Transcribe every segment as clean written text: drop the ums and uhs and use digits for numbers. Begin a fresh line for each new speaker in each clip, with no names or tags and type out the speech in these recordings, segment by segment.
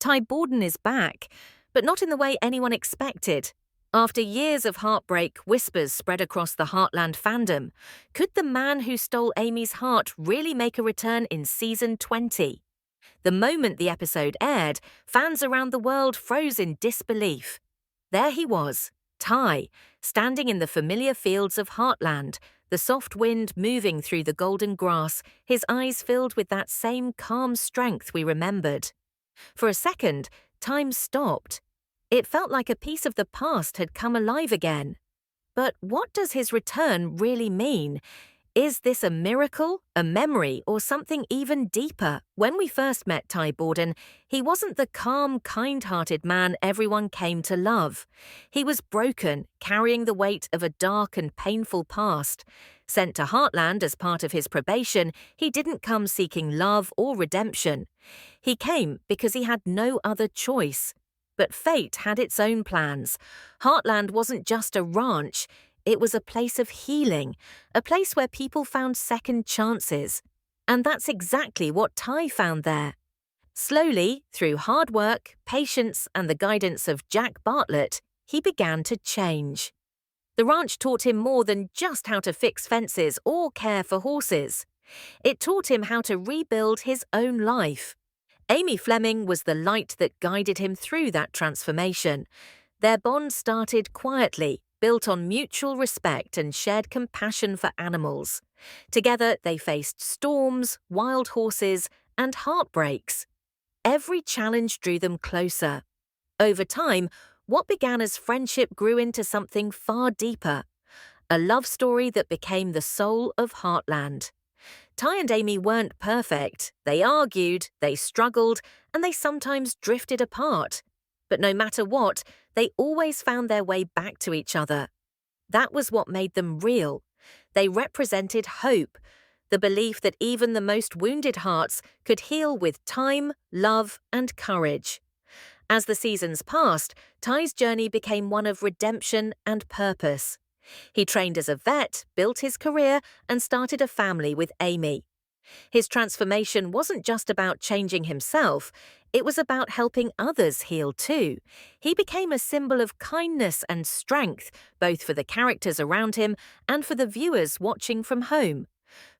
Ty Borden is back, but not in the way anyone expected. After years of heartbreak, whispers spread across the Heartland fandom. Could the man who stole Amy's heart really make a return in season 20? The moment the episode aired, fans around the world froze in disbelief. There he was, Ty, standing in the familiar fields of Heartland, the soft wind moving through the golden grass, his eyes filled with that same calm strength we remembered. For a second, time stopped. It felt like a piece of the past had come alive again. But what does his return really mean? Is this a miracle, a memory, or something even deeper? When we first met Ty Borden, he wasn't the calm, kind-hearted man everyone came to love. He was broken, carrying the weight of a dark and painful past. Sent to Heartland as part of his probation, he didn't come seeking love or redemption. He came because he had no other choice. But fate had its own plans. Heartland wasn't just a ranch. It was a place of healing, a place where people found second chances. And that's exactly what Ty found there. Slowly, through hard work, patience, and the guidance of Jack Bartlett, he began to change. The ranch taught him more than just how to fix fences or care for horses. It taught him how to rebuild his own life. Amy Fleming was the light that guided him through that transformation. Their bond started quietly, built on mutual respect and shared compassion for animals. Together, they faced storms, wild horses, and heartbreaks. Every challenge drew them closer. Over time, what began as friendship grew into something far deeper, a love story that became the soul of Heartland. Ty and Amy weren't perfect. They argued, they struggled, and they sometimes drifted apart. But no matter what, they always found their way back to each other. That was what made them real. They represented hope, the belief that even the most wounded hearts could heal with time, love, and courage. As the seasons passed, Ty's journey became one of redemption and purpose. He trained as a vet, built his career, and started a family with Amy. His transformation wasn't just about changing himself, it was about helping others heal too. He became a symbol of kindness and strength, both for the characters around him and for the viewers watching from home.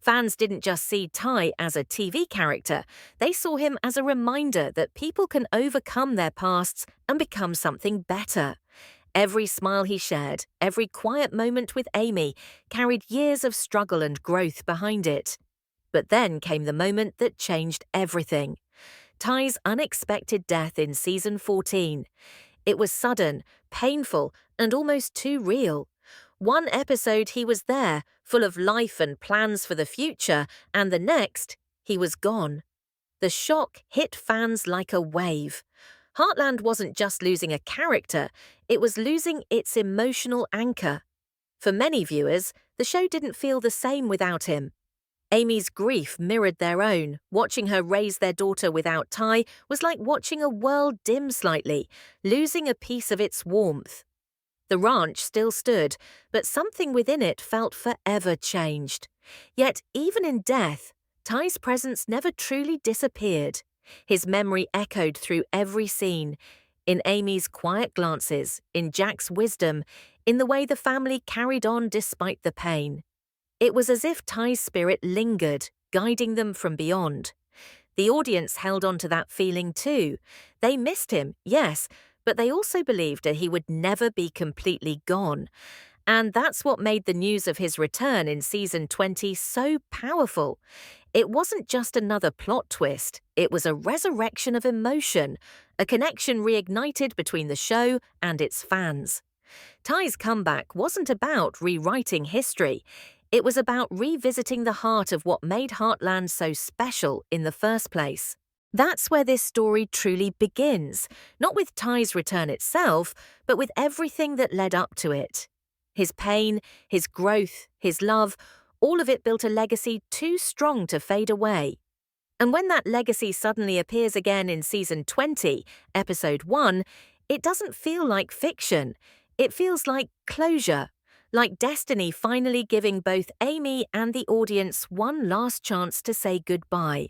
Fans didn't just see Ty as a TV character, they saw him as a reminder that people can overcome their pasts and become something better. Every smile he shared, every quiet moment with Amy, carried years of struggle and growth behind it. But then came the moment that changed everything. Ty's unexpected death in season 14. It was sudden, painful, and almost too real. One episode he was there, full of life and plans for the future, and the next, he was gone. The shock hit fans like a wave. Heartland wasn't just losing a character, it was losing its emotional anchor. For many viewers, the show didn't feel the same without him. Amy's grief mirrored their own. Watching her raise their daughter without Ty was like watching a world dim slightly, losing a piece of its warmth. The ranch still stood, but something within it felt forever changed. Yet, even in death, Ty's presence never truly disappeared. His memory echoed through every scene, in Amy's quiet glances, in Jack's wisdom, in the way the family carried on despite the pain. It was as if Ty's spirit lingered, guiding them from beyond. The audience held on to that feeling too. They missed him, yes, but they also believed that he would never be completely gone. And that's what made the news of his return in season 20 so powerful. It wasn't just another plot twist, it was a resurrection of emotion, a connection reignited between the show and its fans. Ty's comeback wasn't about rewriting history, it was about revisiting the heart of what made Heartland so special in the first place. That's where this story truly begins, not with Ty's return itself, but with everything that led up to it. His pain, his growth, his love, all of it built a legacy too strong to fade away. And when that legacy suddenly appears again in season 20, episode 1, it doesn't feel like fiction. It feels like closure, like destiny finally giving both Amy and the audience one last chance to say goodbye.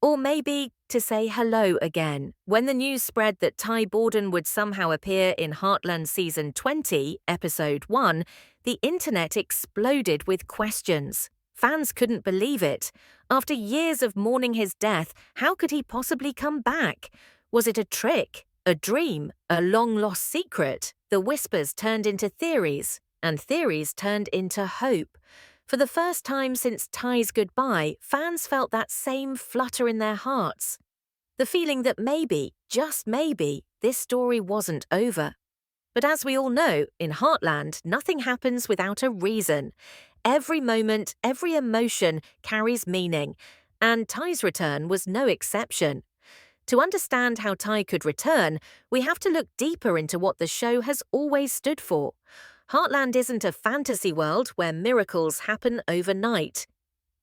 Or maybe to say hello again. When the news spread that Ty Borden would somehow appear in Heartland Season 20, Episode 1, the internet exploded with questions. Fans couldn't believe it. After years of mourning his death, how could he possibly come back? Was it a trick, a dream, a long-lost secret? The whispers turned into theories, and theories turned into hope. For the first time since Ty's goodbye, fans felt that same flutter in their hearts. The feeling that maybe, just maybe, this story wasn't over. But as we all know, in Heartland, nothing happens without a reason. Every moment, every emotion carries meaning, and Ty's return was no exception. To understand how Ty could return, we have to look deeper into what the show has always stood for. Heartland isn't a fantasy world where miracles happen overnight.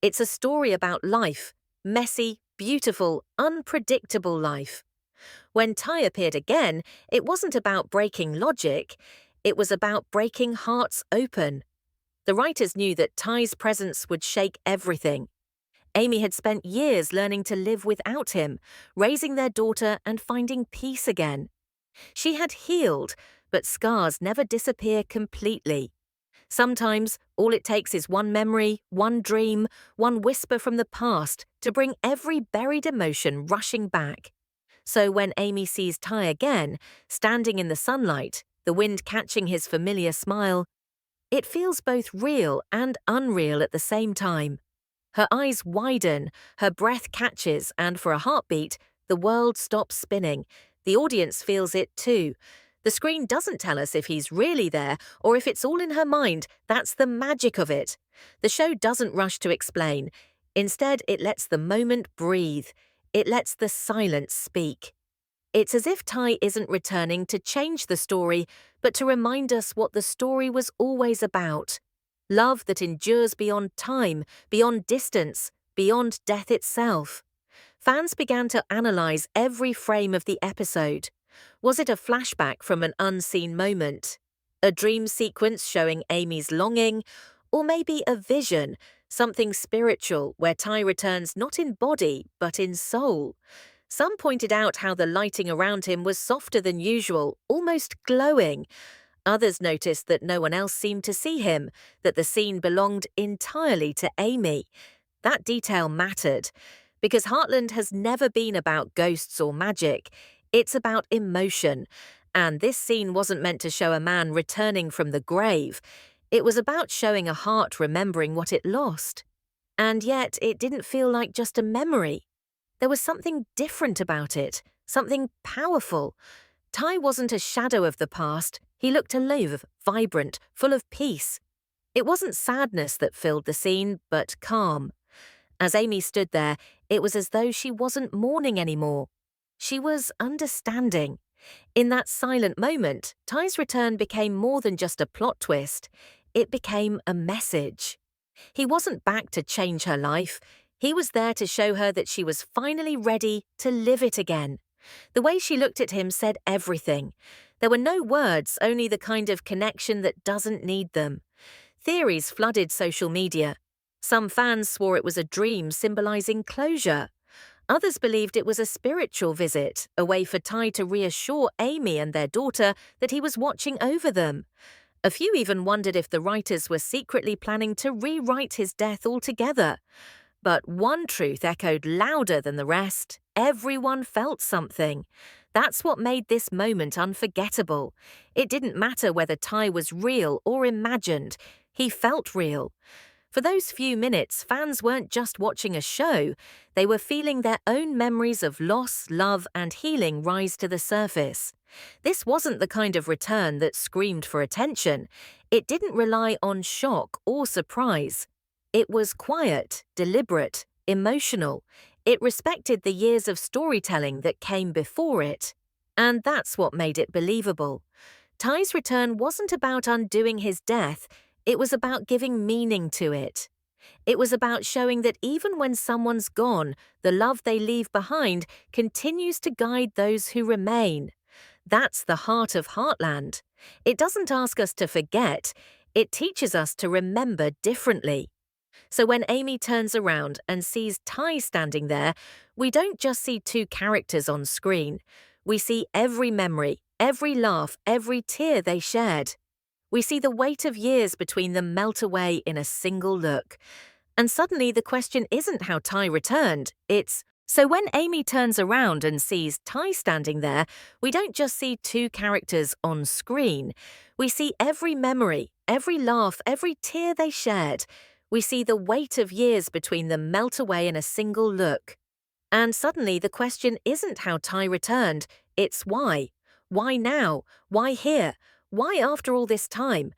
It's a story about life, messy, beautiful, unpredictable life. When Ty appeared again, it wasn't about breaking logic, it was about breaking hearts open. The writers knew that Ty's presence would shake everything. Amy had spent years learning to live without him, raising their daughter and finding peace again. She had healed, but scars never disappear completely. Sometimes all it takes is one memory, one dream, one whisper from the past to bring every buried emotion rushing back. So when Amy sees Ty again, standing in the sunlight, the wind catching his familiar smile, it feels both real and unreal at the same time. Her eyes widen, her breath catches, and for a heartbeat, the world stops spinning. The audience feels it too. The screen doesn't tell us if he's really there or if it's all in her mind. That's the magic of it. The show doesn't rush to explain. Instead, it lets the moment breathe. It lets the silence speak. It's as if Ty isn't returning to change the story, but to remind us what the story was always about. Love that endures beyond time, beyond distance, beyond death itself. Fans began to analyze every frame of the episode. Was it a flashback from an unseen moment? A dream sequence showing Amy's longing? Or maybe a vision, something spiritual where Ty returns not in body, but in soul? Some pointed out how the lighting around him was softer than usual, almost glowing. Others noticed that no one else seemed to see him, that the scene belonged entirely to Amy. That detail mattered, because Heartland has never been about ghosts or magic. It's about emotion, and this scene wasn't meant to show a man returning from the grave. It was about showing a heart remembering what it lost. And yet it didn't feel like just a memory. There was something different about it, something powerful. Ty wasn't a shadow of the past. He looked alive, vibrant, full of peace. It wasn't sadness that filled the scene, but calm. As Amy stood there, it was as though she wasn't mourning anymore. She was understanding. In that silent moment, Ty's return became more than just a plot twist. It became a message. He wasn't back to change her life. He was there to show her that she was finally ready to live it again. The way she looked at him said everything. There were no words, only the kind of connection that doesn't need them. Theories flooded social media. Some fans swore it was a dream symbolizing closure. Others believed it was a spiritual visit, a way for Ty to reassure Amy and their daughter that he was watching over them. A few even wondered if the writers were secretly planning to rewrite his death altogether. But one truth echoed louder than the rest. Everyone felt something. That's what made this moment unforgettable. It didn't matter whether Ty was real or imagined. He felt real. For those few minutes, fans weren't just watching a show. They were feeling their own memories of loss, love, and healing rise to the surface. This wasn't the kind of return that screamed for attention. It didn't rely on shock or surprise. It was quiet, deliberate, emotional. It respected the years of storytelling that came before it. And that's what made it believable. Ty's return wasn't about undoing his death. It was about giving meaning to it. It was about showing that even when someone's gone, the love they leave behind continues to guide those who remain. That's the heart of Heartland. It doesn't ask us to forget. It teaches us to remember differently. So when Amy turns around and sees Ty standing there, we don't just see two characters on screen. We see every memory, every laugh, every tear they shared. We see the weight of years between them melt away in a single look. And suddenly the question isn't how Ty returned, it's, so when Amy turns around and sees Ty standing there, we don't just see two characters on screen. We see every memory, every laugh, every tear they shared. We see the weight of years between them melt away in a single look. And suddenly the question isn't how Ty returned, it's why. Why now? Why here? Why after all this time?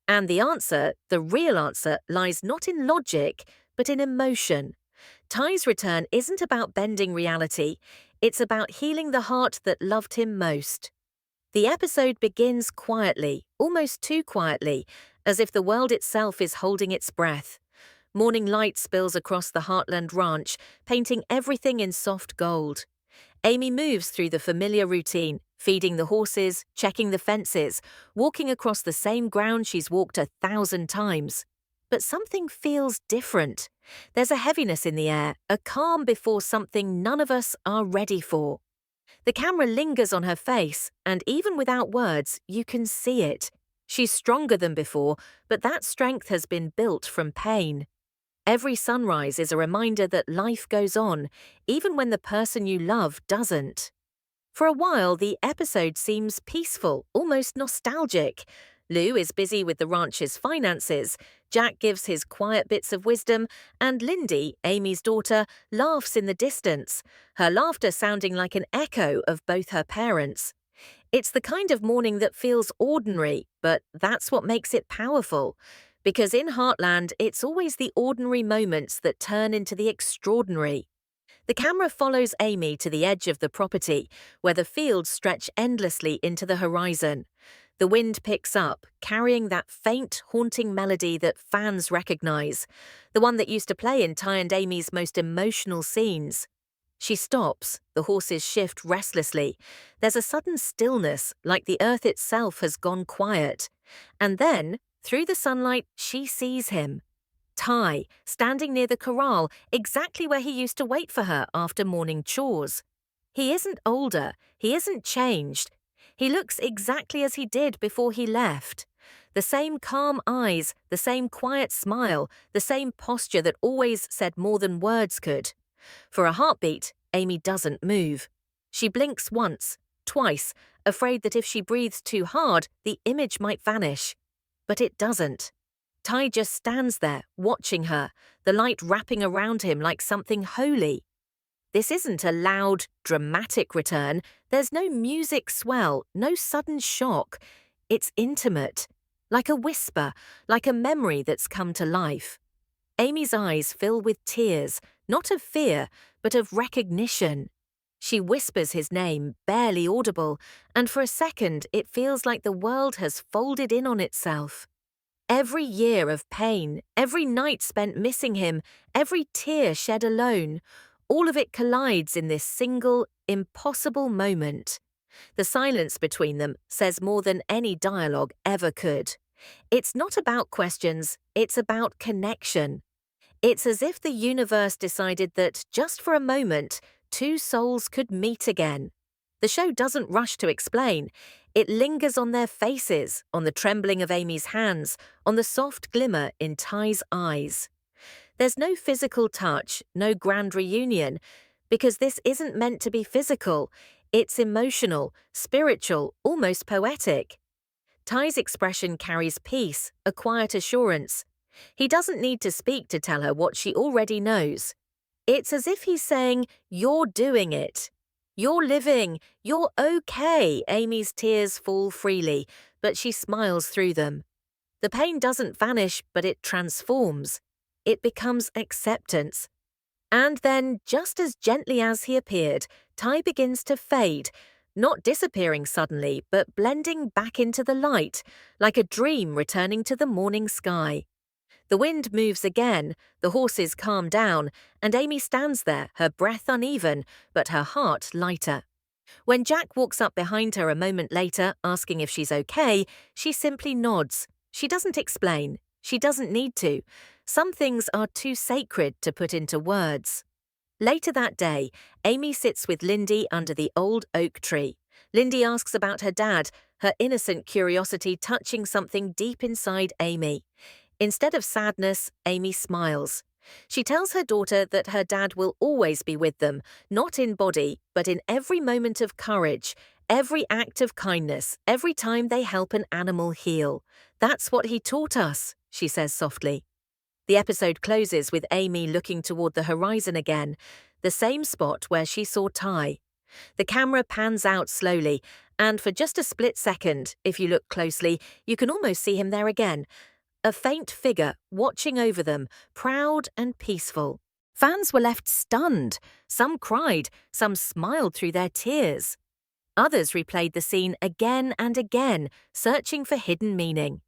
And the answer, the real answer, lies not in logic, but in emotion. Ty's return isn't about bending reality, it's about healing the heart that loved him most. The episode begins quietly, almost too quietly, as if the world itself is holding its breath. Morning light spills across the Heartland ranch, painting everything in soft gold. Amy moves through the familiar routine, feeding the horses, checking the fences, walking across the same ground she's walked 1,000 times. But something feels different. There's a heaviness in the air, a calm before something none of us are ready for. The camera lingers on her face, and even without words, you can see it. She's stronger than before, but that strength has been built from pain. Every sunrise is a reminder that life goes on, even when the person you love doesn't. For a while, the episode seems peaceful, almost nostalgic. Lou is busy with the ranch's finances, Jack gives his quiet bits of wisdom, and Lindy, Amy's daughter, laughs in the distance, her laughter sounding like an echo of both her parents. It's the kind of morning that feels ordinary, but that's what makes it powerful. Because in Heartland, it's always the ordinary moments that turn into the extraordinary. The camera follows Amy to the edge of the property, where the fields stretch endlessly into the horizon. The wind picks up, carrying that faint, haunting melody that fans recognize, the one that used to play in Ty and Amy's most emotional scenes. She stops, the horses shift restlessly. There's a sudden stillness, like the earth itself has gone quiet. And then, through the sunlight, she sees him. Ty, standing near the corral, exactly where he used to wait for her after morning chores. He isn't older, he isn't changed. He looks exactly as he did before he left. The same calm eyes, the same quiet smile, the same posture that always said more than words could. For a heartbeat, Amy doesn't move. She blinks once, twice, afraid that if she breathes too hard, the image might vanish. But it doesn't. Ty just stands there, watching her, the light wrapping around him like something holy. This isn't a loud, dramatic return. There's no music swell, no sudden shock. It's intimate, like a whisper, like a memory that's come to life. Amy's eyes fill with tears, not of fear, but of recognition. She whispers his name, barely audible, and for a second it feels like the world has folded in on itself. Every year of pain, every night spent missing him, every tear shed alone, all of it collides in this single, impossible moment. The silence between them says more than any dialogue ever could. It's not about questions, it's about connection. It's as if the universe decided that, just for a moment, two souls could meet again. The show doesn't rush to explain. It lingers on their faces, on the trembling of Amy's hands, on the soft glimmer in Ty's eyes. There's no physical touch, no grand reunion, because this isn't meant to be physical. It's emotional, spiritual, almost poetic. Ty's expression carries peace, a quiet assurance. He doesn't need to speak to tell her what she already knows. It's as if he's saying, "You're doing it. You're living. You're okay." Amy's tears fall freely, but she smiles through them. The pain doesn't vanish, but it transforms. It becomes acceptance. And then, just as gently as he appeared, Ty begins to fade, not disappearing suddenly, but blending back into the light, like a dream returning to the morning sky. The wind moves again, the horses calm down, and Amy stands there, her breath uneven, but her heart lighter. When Jack walks up behind her a moment later, asking if she's okay, she simply nods. She doesn't explain. She doesn't need to. Some things are too sacred to put into words. Later that day, Amy sits with Lindy under the old oak tree. Lindy asks about her dad, her innocent curiosity touching something deep inside Amy. Instead of sadness, Amy smiles. She tells her daughter that her dad will always be with them, not in body, but in every moment of courage, every act of kindness, every time they help an animal heal. That's what he taught us, she says softly. The episode closes with Amy looking toward the horizon again, the same spot where she saw Ty. The camera pans out slowly, and for just a split second, if you look closely, you can almost see him there again. A faint figure watching over them, proud and peaceful. Fans were left stunned. Some cried, some smiled through their tears. Others replayed the scene again and again, searching for hidden meaning.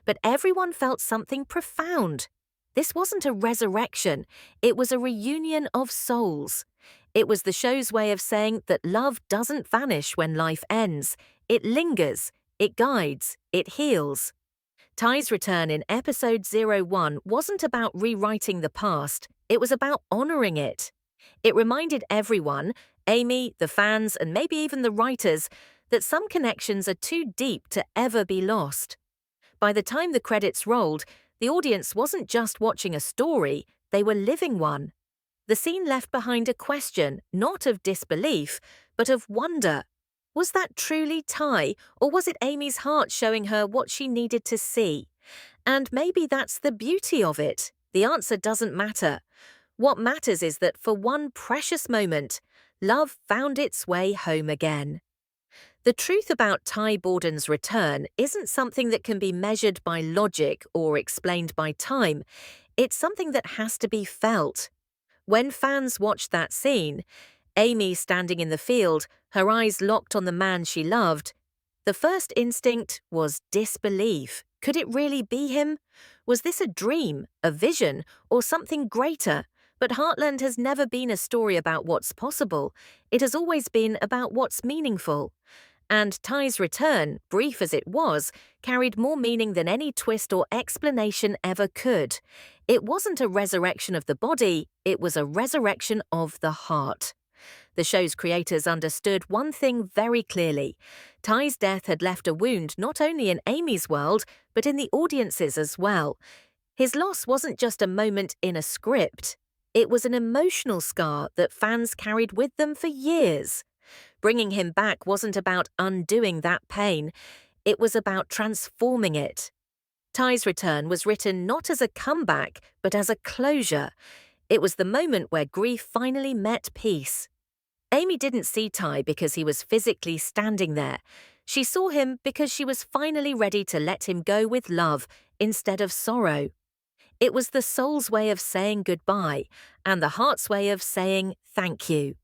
But everyone felt something profound. This wasn't a resurrection, it was a reunion of souls. It was the show's way of saying that love doesn't vanish when life ends. It lingers, it guides, it heals. Ty's return in episode 01 wasn't about rewriting the past, it was about honoring it. It reminded everyone, Amy, the fans, and maybe even the writers, that some connections are too deep to ever be lost. By the time the credits rolled, the audience wasn't just watching a story, they were living one. The scene left behind a question, not of disbelief, but of wonder. Was that truly Ty, or was it Amy's heart showing her what she needed to see? And maybe that's the beauty of it. The answer doesn't matter. What matters is that for one precious moment, love found its way home again. The truth about Ty Borden's return isn't something that can be measured by logic or explained by time. It's something that has to be felt. When fans watched that scene, Amy standing in the field, her eyes locked on the man she loved, the first instinct was disbelief. Could it really be him? Was this a dream, a vision, or something greater? But Heartland has never been a story about what's possible. It has always been about what's meaningful. And Ty's return, brief as it was, carried more meaning than any twist or explanation ever could. It wasn't a resurrection of the body, it was a resurrection of the heart. The show's creators understood one thing very clearly. Ty's death had left a wound not only in Amy's world, but in the audience's as well. His loss wasn't just a moment in a script. It was an emotional scar that fans carried with them for years. Bringing him back wasn't about undoing that pain. It was about transforming it. Ty's return was written not as a comeback, but as a closure. It was the moment where grief finally met peace. Amy didn't see Ty because he was physically standing there. She saw him because she was finally ready to let him go with love instead of sorrow. It was the soul's way of saying goodbye and the heart's way of saying thank you.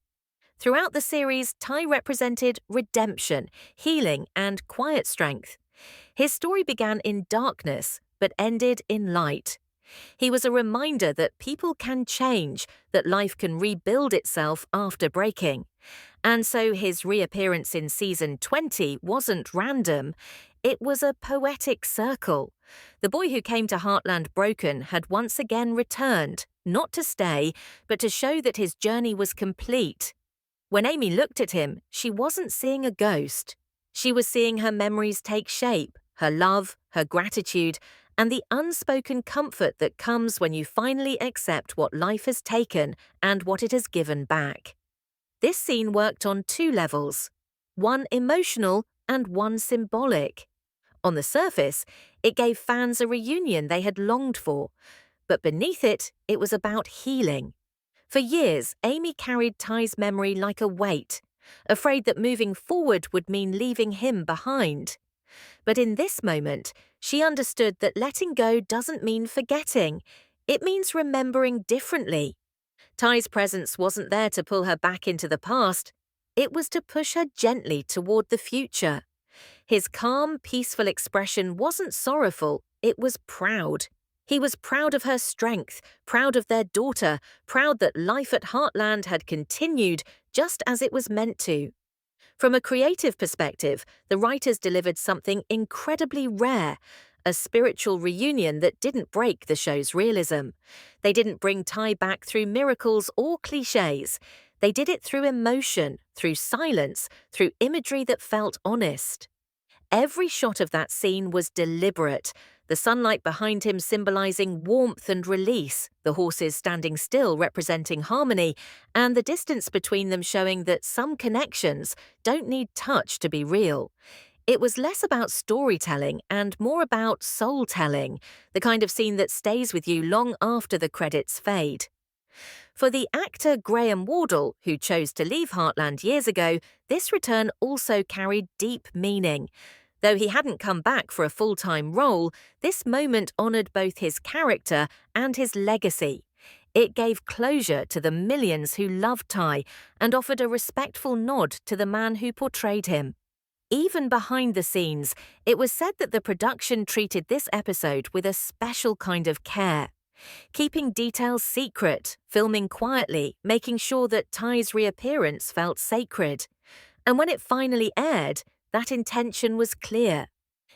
Throughout the series, Ty represented redemption, healing, and quiet strength. His story began in darkness, but ended in light. He was a reminder that people can change, that life can rebuild itself after breaking. And so his reappearance in season 20 wasn't random. It was a poetic circle. The boy who came to Heartland broken had once again returned, not to stay, but to show that his journey was complete. When Amy looked at him, she wasn't seeing a ghost. She was seeing her memories take shape, her love, her gratitude, and the unspoken comfort that comes when you finally accept what life has taken and what it has given back. This scene worked on two levels, one emotional and one symbolic. On the surface, it gave fans a reunion they had longed for, but beneath it, it was about healing. For years, Amy carried Ty's memory like a weight, afraid that moving forward would mean leaving him behind. But in this moment, she understood that letting go doesn't mean forgetting. It means remembering differently. Ty's presence wasn't there to pull her back into the past. It was to push her gently toward the future. His calm, peaceful expression wasn't sorrowful, it was proud. He was proud of her strength, proud of their daughter, proud that life at Heartland had continued just as it was meant to. From a creative perspective, the writers delivered something incredibly rare, a spiritual reunion that didn't break the show's realism. They didn't bring Ty back through miracles or cliches. They did it through emotion, through silence, through imagery that felt honest. Every shot of that scene was deliberate, the sunlight behind him symbolizing warmth and release, the horses standing still representing harmony, and the distance between them showing that some connections don't need touch to be real. It was less about storytelling and more about soul-telling, the kind of scene that stays with you long after the credits fade. For the actor Graham Wardle, who chose to leave Heartland years ago, this return also carried deep meaning. Though he hadn't come back for a full-time role, this moment honoured both his character and his legacy. It gave closure to the millions who loved Ty and offered a respectful nod to the man who portrayed him. Even behind the scenes, it was said that the production treated this episode with a special kind of care. Keeping details secret, filming quietly, making sure that Ty's reappearance felt sacred. And when it finally aired, that intention was clear.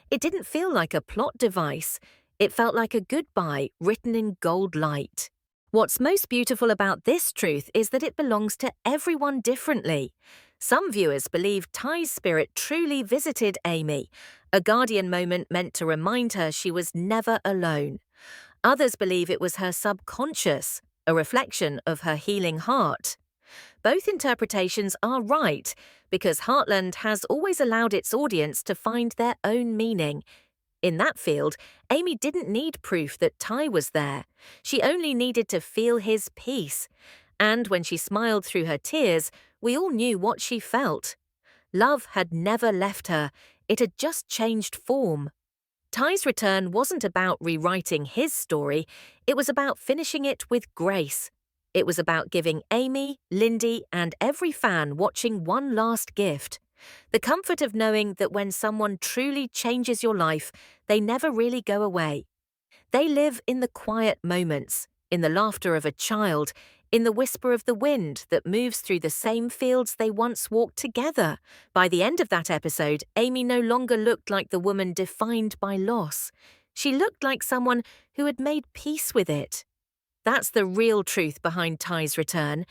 It didn't feel like a plot device. It felt like a goodbye written in gold light. What's most beautiful about this truth is that it belongs to everyone differently. Some viewers believe Ty's spirit truly visited Amy, a guardian moment meant to remind her she was never alone. Others believe it was her subconscious, a reflection of her healing heart. Both interpretations are right, because Heartland has always allowed its audience to find their own meaning. In that field, Amy didn't need proof that Ty was there. She only needed to feel his peace. And when she smiled through her tears, we all knew what she felt. Love had never left her. It had just changed form. Ty's return wasn't about rewriting his story. It was about finishing it with grace. It was about giving Amy, Lindy, and every fan watching one last gift. The comfort of knowing that when someone truly changes your life, they never really go away. They live in the quiet moments, in the laughter of a child, in the whisper of the wind that moves through the same fields they once walked together. By the end of that episode, Amy no longer looked like the woman defined by loss. She looked like someone who had made peace with it. That's the real truth behind Ty's return.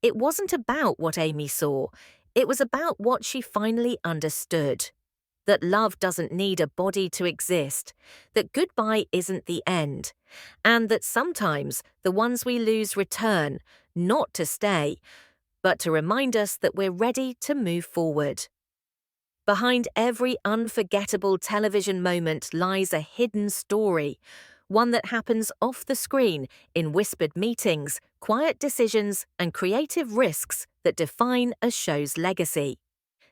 It wasn't about what Amy saw. It was about what she finally understood. That love doesn't need a body to exist, that goodbye isn't the end, and that sometimes the ones we lose return, not to stay, but to remind us that we're ready to move forward. Behind every unforgettable television moment lies a hidden story, one that happens off the screen in whispered meetings, quiet decisions, and creative risks that define a show's legacy.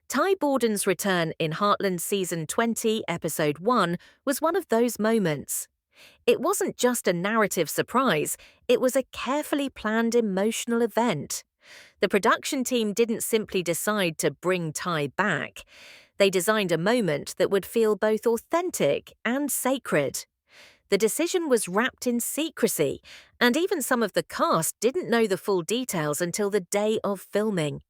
Ty Borden's return in Heartland Season 20, Episode 1 was one of those moments. It wasn't just a narrative surprise, it was a carefully planned emotional event. The production team didn't simply decide to bring Ty back. They designed a moment that would feel both authentic and sacred. The decision was wrapped in secrecy, and even some of the cast didn't know the full details until the day of filming.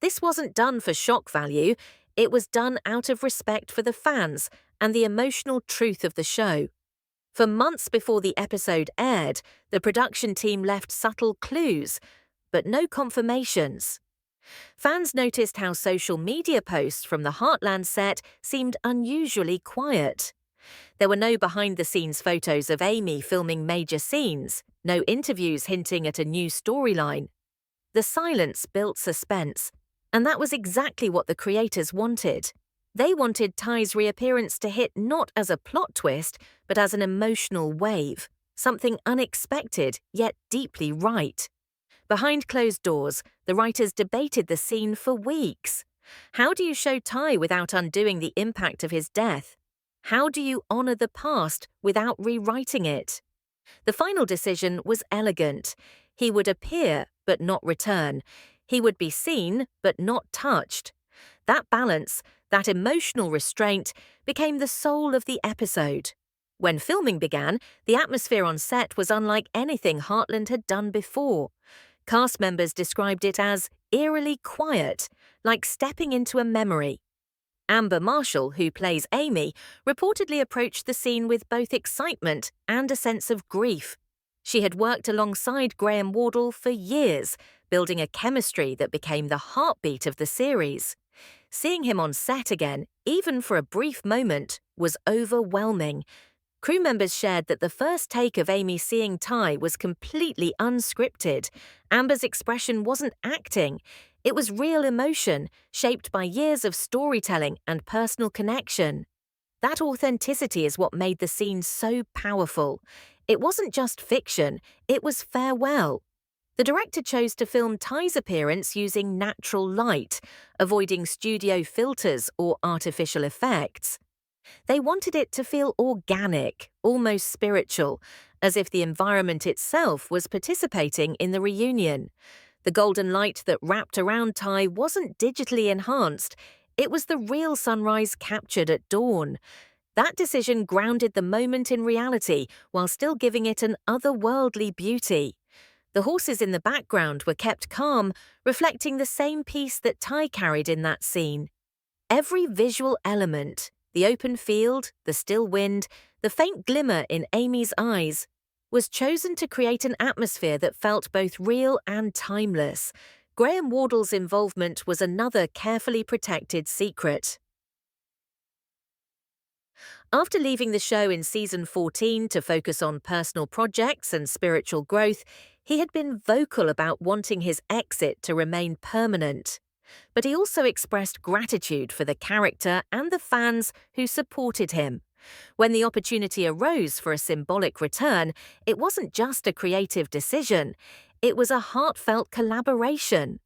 This wasn't done for shock value, it was done out of respect for the fans and the emotional truth of the show. For months before the episode aired, the production team left subtle clues, but no confirmations. Fans noticed how social media posts from the Heartland set seemed unusually quiet. There were no behind-the-scenes photos of Amy filming major scenes, no interviews hinting at a new storyline. The silence built suspense, and that was exactly what the creators wanted. They wanted Ty's reappearance to hit not as a plot twist, but as an emotional wave, something unexpected yet deeply right. Behind closed doors, the writers debated the scene for weeks. How do you show Ty without undoing the impact of his death? How do you honor the past without rewriting it? The final decision was elegant. He would appear, but not return. He would be seen, but not touched. That balance, that emotional restraint, became the soul of the episode. When filming began, the atmosphere on set was unlike anything Heartland had done before. Cast members described it as eerily quiet, like stepping into a memory. Amber Marshall, who plays Amy, reportedly approached the scene with both excitement and a sense of grief. She had worked alongside Graham Wardle for years, building a chemistry that became the heartbeat of the series. Seeing him on set again, even for a brief moment, was overwhelming. Crew members shared that the first take of Amy seeing Ty was completely unscripted. Amber's expression wasn't acting. It was real emotion, shaped by years of storytelling and personal connection. That authenticity is what made the scene so powerful. It wasn't just fiction, it was farewell. The director chose to film Ty's appearance using natural light, avoiding studio filters or artificial effects. They wanted it to feel organic, almost spiritual, as if the environment itself was participating in the reunion. The golden light that wrapped around Ty wasn't digitally enhanced, it was the real sunrise captured at dawn. That decision grounded the moment in reality while still giving it an otherworldly beauty. The horses in the background were kept calm, reflecting the same peace that Ty carried in that scene. Every visual element, the open field, the still wind, the faint glimmer in Amy's eyes, was chosen to create an atmosphere that felt both real and timeless. Graham Wardle's involvement was another carefully protected secret. After leaving the show in season 14 to focus on personal projects and spiritual growth, he had been vocal about wanting his exit to remain permanent. But he also expressed gratitude for the character and the fans who supported him. When the opportunity arose for a symbolic return, it wasn't just a creative decision, it was a heartfelt collaboration.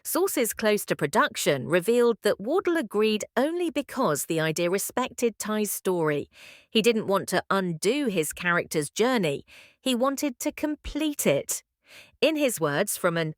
Sources close to production revealed that Wardle agreed only because the idea respected Ty's story. He didn't want to undo his character's journey, he wanted to complete it. In his words, from an